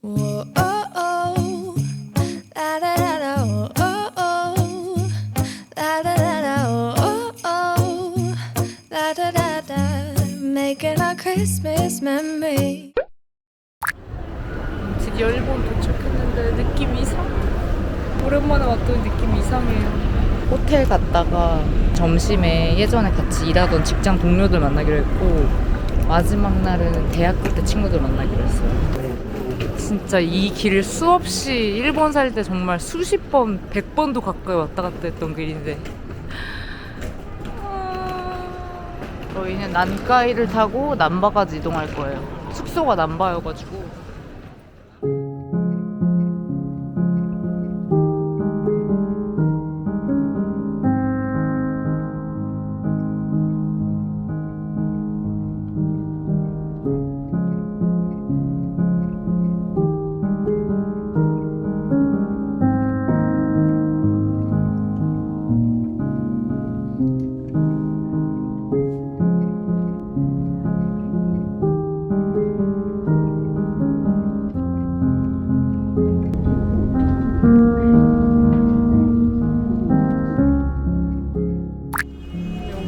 Whoa, oh, oh. La da da da, oh, oh, oh. La da da da, oh, oh, oh. La da da da. Making our Christmas memory. 드디어 일본 도착했는데 느낌이 이상해. 오랜만에 왔더니 느낌이 이상해요. 호텔 갔다가 점심에 예전에 같이 일하던 직장 동료들 만나기로 했고, 마지막 날은 대학교 때 친구들 만나기로 했어요. 진짜 이 길 수없이 일본 살 때 정말 수십 번, 100번도 가까이 왔다 갔다 했던 길인데, 저희는 난카이를 타고 남바까지 이동할 거예요. 숙소가 남바여가지고.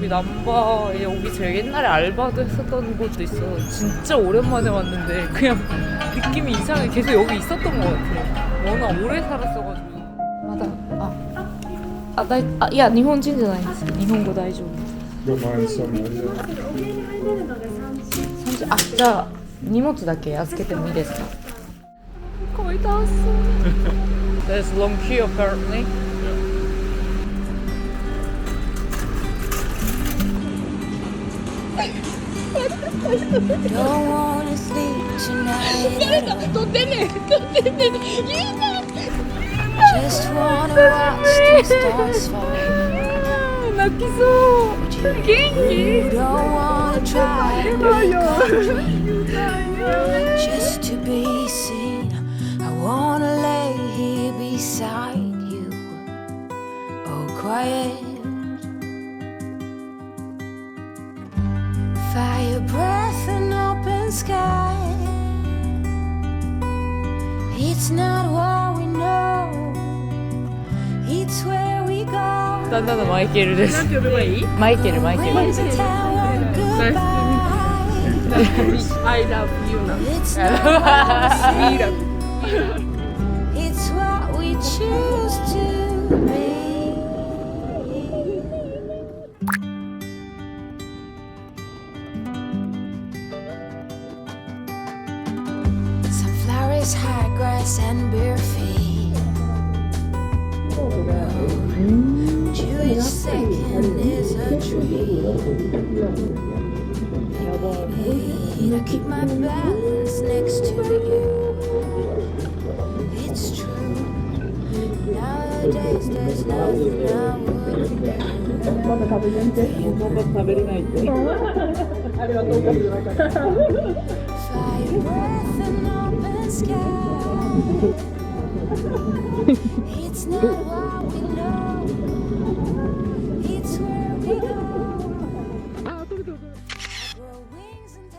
남바에 여기 제가 옛날에 알바도 했었던 곳도 있어. 진짜 오랜만에 왔는데 그냥 느낌이 이상해. 계속 여기 있었던 것 같아. 워낙 오래 살았어가지고. 맞아. 야, 일본인じゃないです。日本語大丈夫。30。じゃあ荷物だけ預けてもいいですか？거의 다 왔어. There's long queue apparently. Don't wanna sleep tonight. Just wanna watch the stars fall. 泣きそう。元気？ You don't wanna try and break our dreams. Just to be seen. I wanna lay here beside you. Oh, quiet. Fire breath and open sky. It's not what we know. It's where we go. 旦那のマイケルです。マイケル。 Winter town goodbye. I love you now. It's not what we say. It's what we choose to be. Sunflowers, high grass, and bare feet. Jewish second is a dream. Baby, to keep my balance next to you. It's true. Nowadays there's nothing I wouldn't do. Fire breath and open sky. It's not what we know. It's where we go. I grow wings and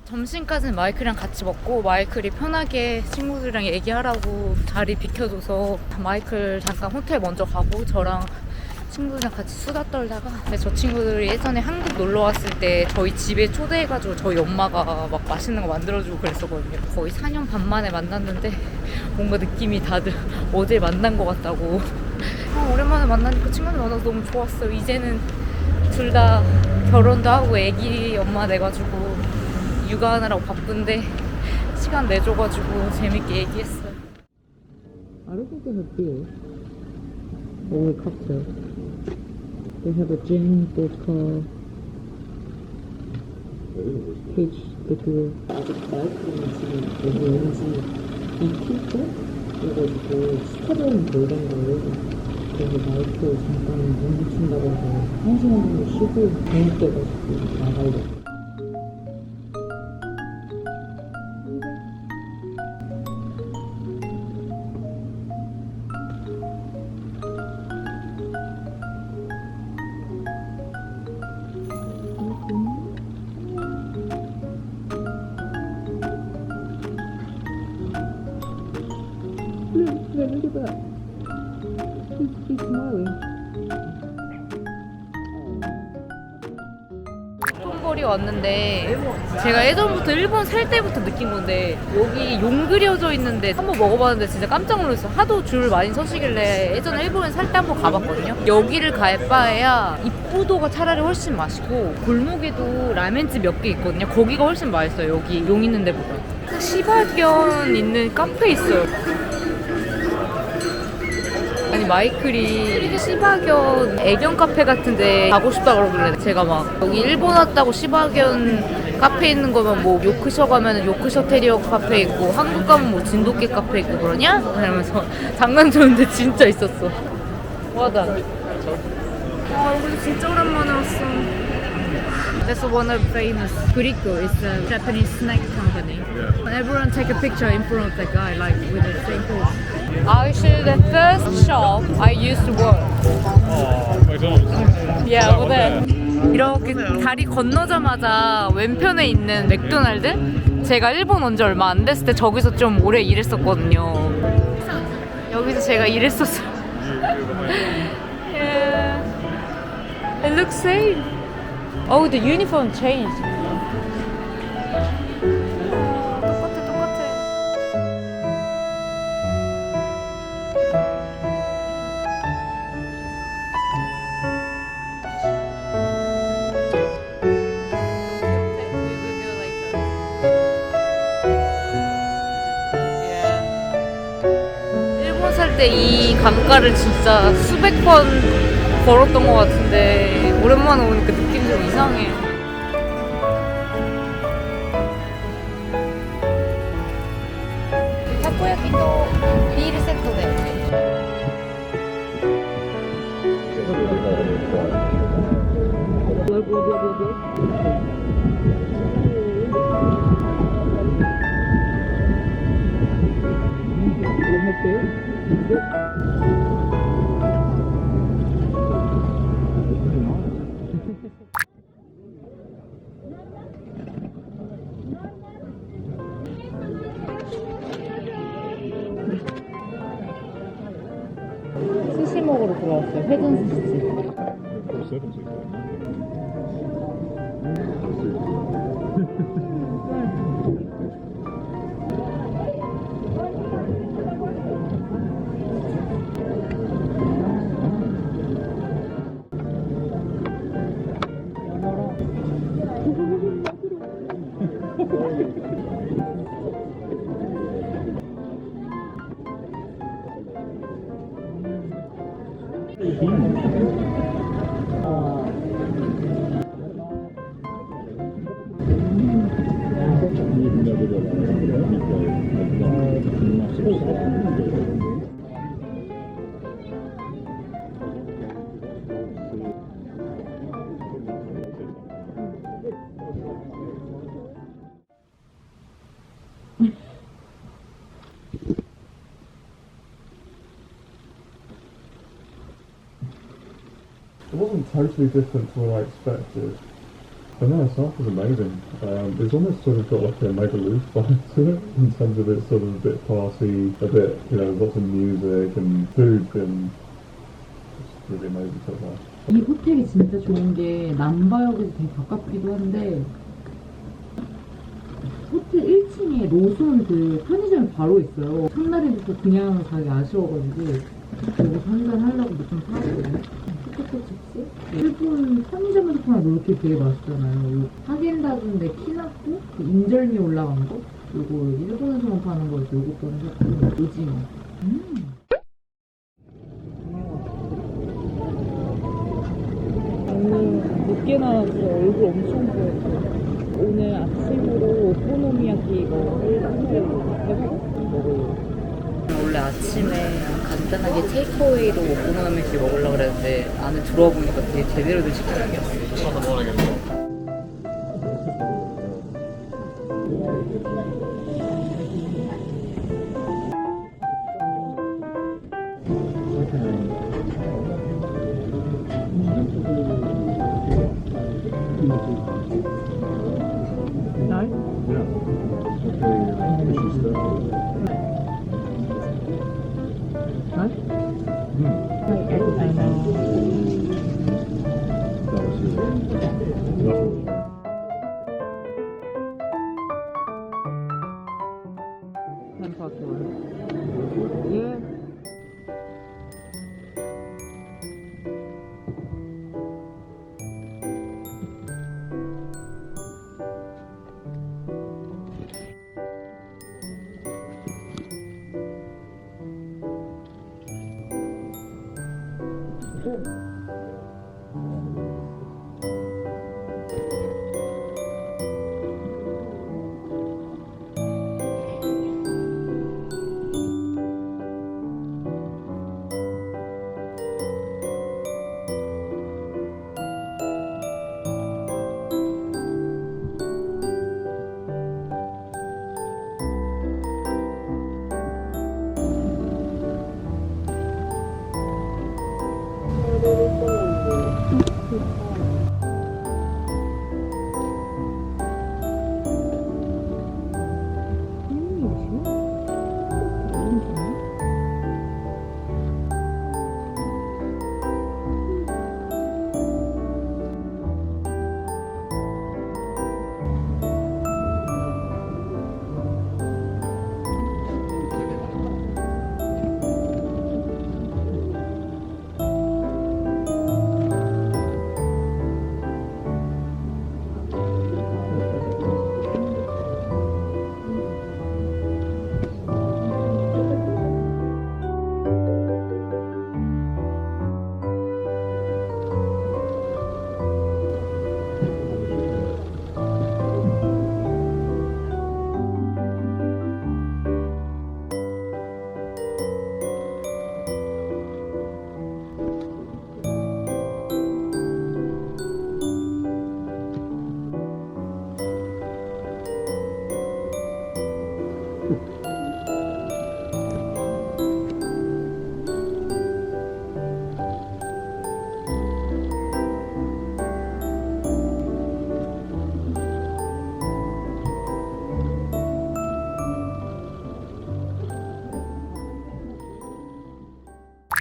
점심까지는 마이클이랑 같이 먹고, 마이클이 편하게 친구들이랑 얘기하라고 자리 비켜줘서 마이클 잠깐 호텔 먼저 가고 저랑 친구들이랑 같이 수다 떨다가, 근데 저 친구들이 예전에 한국 놀러 왔을 때 저희 집에 초대해가지고 저희 엄마가 막 맛있는 거 만들어주고 그랬었거든요. 거의 4년 반 만에 만났는데 뭔가 느낌이 다들 어제 만난 것 같다고. 오랜만에 만나니까 친구들 만나서 너무 좋았어요. 이제는 둘 다 결혼도 하고 애기 엄마 돼가지고 육아하느라고 바쁜데 시간 내줘가지고 재밌게 얘기했어요. I don't think they have beer. Only cocktail. They have a gin, vodka, peach liqueur. 아직 마이크는 지금 왠지 익힐 때? 그래가지고 스타벅 뭐 이런 거를 그래서 마이크 잠깐 못 붙인다고 해서 1시간 정도 쉬고 저녁돼가지고 나가려고. Look at that. He's smiling. 톰볼이 왔는데 제가 예전부터 일본 살 때부터 느낀 건데 여기 용 그려져 있는데 한번 먹어봤는데 진짜 깜짝 놀랐어요. 하도 줄 많이 서시길래 예전에 일본에 살 때 한번 가봤거든요. 여기를 갈 바에야 입구도가 차라리 훨씬 맛있고 골목에도 라멘집 몇 개 있거든요. 거기가 훨씬 맛있어요. 여기 용 있는 데보다. 시바견 있는 카페 있어요. 아니 마이클이 시바견 애견 카페 같은데 가고 싶다 그러길래 제가 막 여기 일본 왔다고 시바견 카페 있는 거면 뭐 요크셔 가면 요크셔 테리어 카페 있고 한국 가면 뭐 진돗개 카페 있고 그러냐? 이러면서 장난 쳤는데 진짜 있었어. 와다. 와 여기 진짜 오랜만에 왔어. That's one of famous. Kuriko is a Japanese snack company. And everyone take a picture in front of the guy, like with the same pose. Actually, the first shop I used to work. Oh, McDonald's. Yeah, over there. 이렇게 다리 건너자마자 왼편에 있는 맥도날드? 제가 일본 온 지 얼마 안 됐을 때 저기서 좀 오래 일했었거든요. 여기서 제가 일했었어요. Yeah. It looks same. Oh, the uniform changed. 똑같아. 일본 살 때 이 강가를 진짜 수백 번 걸었던 것 같은데 오랜만에 오니까 느낌이 좀 이상해. 타코야키도 비ールセットで。스시 먹으러 들어왔어요. 회전 스시집. It wasn't totally different to what I expected. The night itself was amazing. It's almost sort of got like a mega loose vibe to it in terms of it's sort of a bit party, a bit, you know, lots of music and food and just really amazing so far. 이 호텔이 진짜 좋은 게 남바역에서 되게 가깝기도 한데 호텔 1층에 로손 그 편의점이 바로 있어요. 첫날에부터 그냥 가기 아쉬워가지고 여기서 한잔 하려고 좀 사왔거든요. 초코코 칩스? 일본 편의점에서 파는 롤케 되게 맛있잖아요. 하겐다즈인데 키나코? 그 인절미 올라간 거? 요거 일본에서만 파는 거에서 요거 거는 샀고 오징어. 오늘 늦게 나와서 얼굴 엄청 보였어. 오늘 아침으로 오코노미야키 이거 해보고 먹어요. 원래 아침에 간단하게 테이크어웨이로 오코노미야키 먹으려고 그랬는데 안에 들어와 보니까 되게 제대로 된 식당이었어요.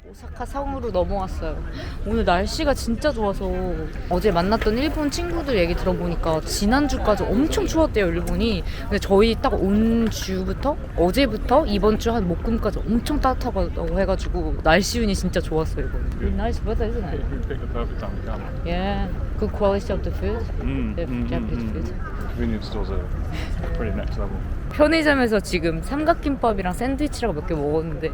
오사카 성으로 넘어왔어요. 오늘 날씨가 진짜 좋아서 어제 만났던 일본 친구들 얘기 들어보니까 지난주까지 엄청 추웠대요, 일본이. 근데 저희 딱 온 주부터 어제부터 이번 주 한 목금까지 엄청 따뜻하다고 해가지고 날씨 운이 진짜 좋았어요, 이번에. Nice weather, isn't it? You picked the perfect time to come. Yeah. Good quality of the food. The Japanese food. Convenience stores are pretty next level. 편의점에서 지금 삼각김밥이랑 샌드위치랑 몇 개 먹었는데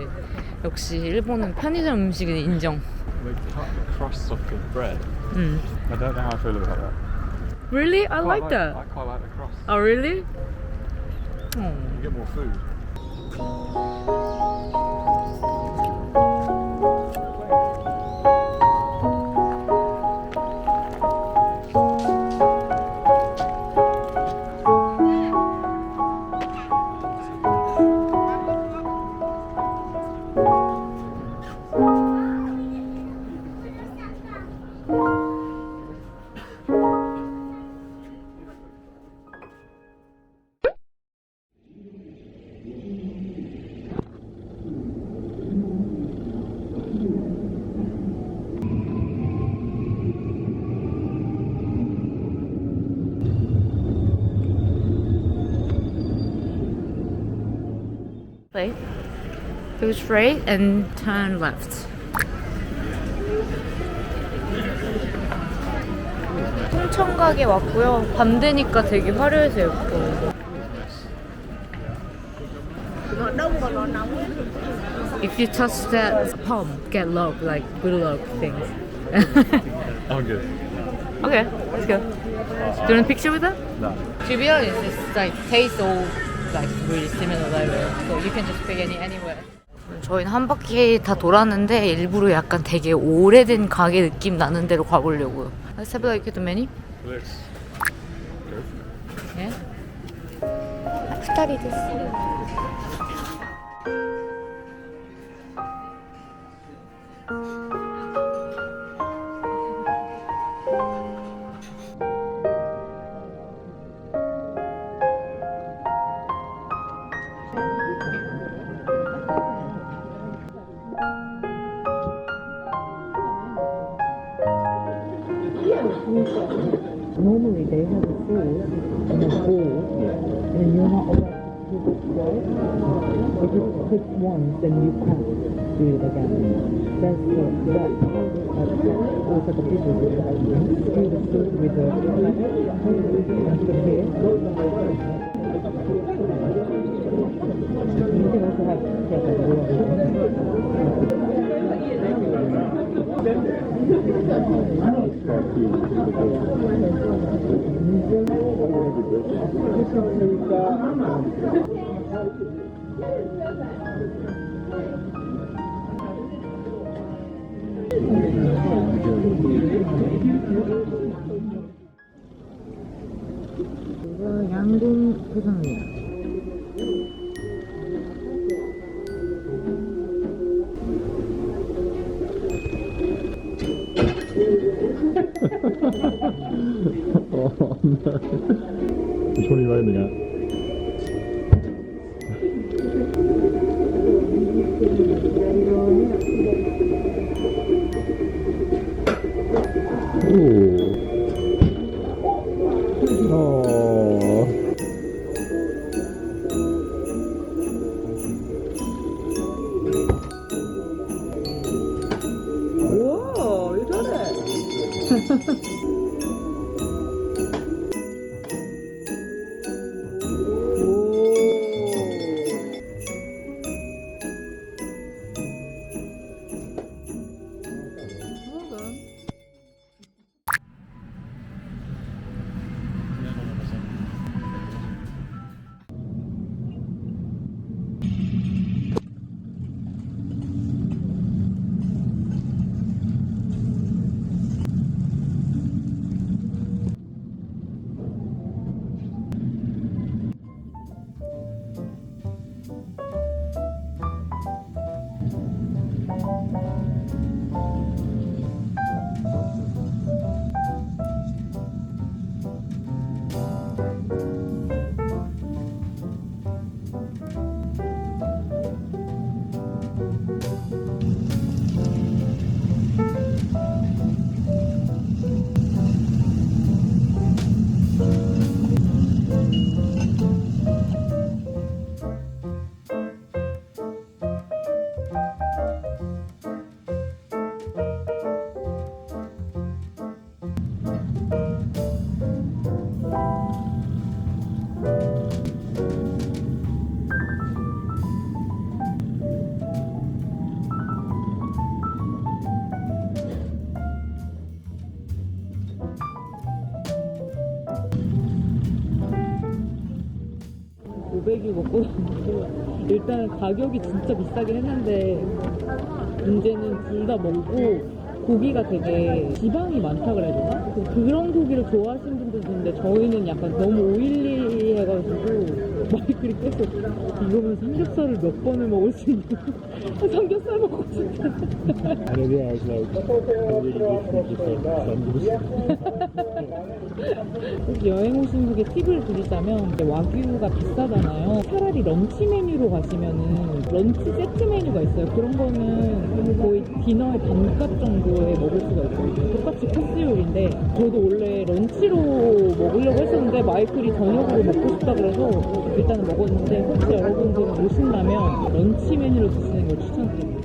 역시 일본은 편의점 음식은 인정. They cut the crusts off the bread. I don't know how I feel about that. Really? I like that. I quite like the crust. Oh, really? Oh. You get more food. Right. Go straight and turn left. 홍천각에 왔고요. 밤 되니까 되게 화려해서 예뻐요. If you touch that palm, get love, like good luck things. I'm good. Okay, let's go. Do you want a picture with them? No. To be honest, it's like tastes all like really similar, like, so you can just pick anywhere. 저희는 한 바퀴 다 돌았는데 일부러 약간 되게 오래된 가게 느낌 나는 데로 가보려고요. Let's have a look at the menu. 예? 스타리 됐어. Normally they have a food in a bowl, and you're not allowed to do it twice. If you click once, then you can't do it again. That's also the people who do the food with the and put here. You can also have 이거 양궁 구성이야. Oh no. Which one are you aiming at? Ooh. Oh. Whoa, you got it! 고백이 먹고 나서 일단은 가격이 진짜 비싸긴 했는데 문제는 둘 다 먹고 고기가 되게 지방이 많다 그래야 되나? 그런 고기를 좋아하시는 분들도 있는데 저희는 약간 너무 오일리 해가지고 마이클이 계속 이거면 삼겹살을 몇 번을 먹을 수 있는 삼겹살 먹고 싶다. And then I was like, 혹시 여행 오신 분께 팁을 드리자면 이제 와규가 비싸잖아요. 차라리 런치 메뉴로 가시면은 런치 세트 메뉴가 있어요. 그런 거는 거의 디너의 반값 정도에 먹을 수가 있거든요. 똑같이 코스 요리인데 저도 원래 런치로 먹으려고 했었는데 마이클이 저녁으로 먹고 싶다 그래서 일단은 먹었는데 혹시 여러분들 오신다면 런치 메뉴로 드시는 걸 추천드립니다.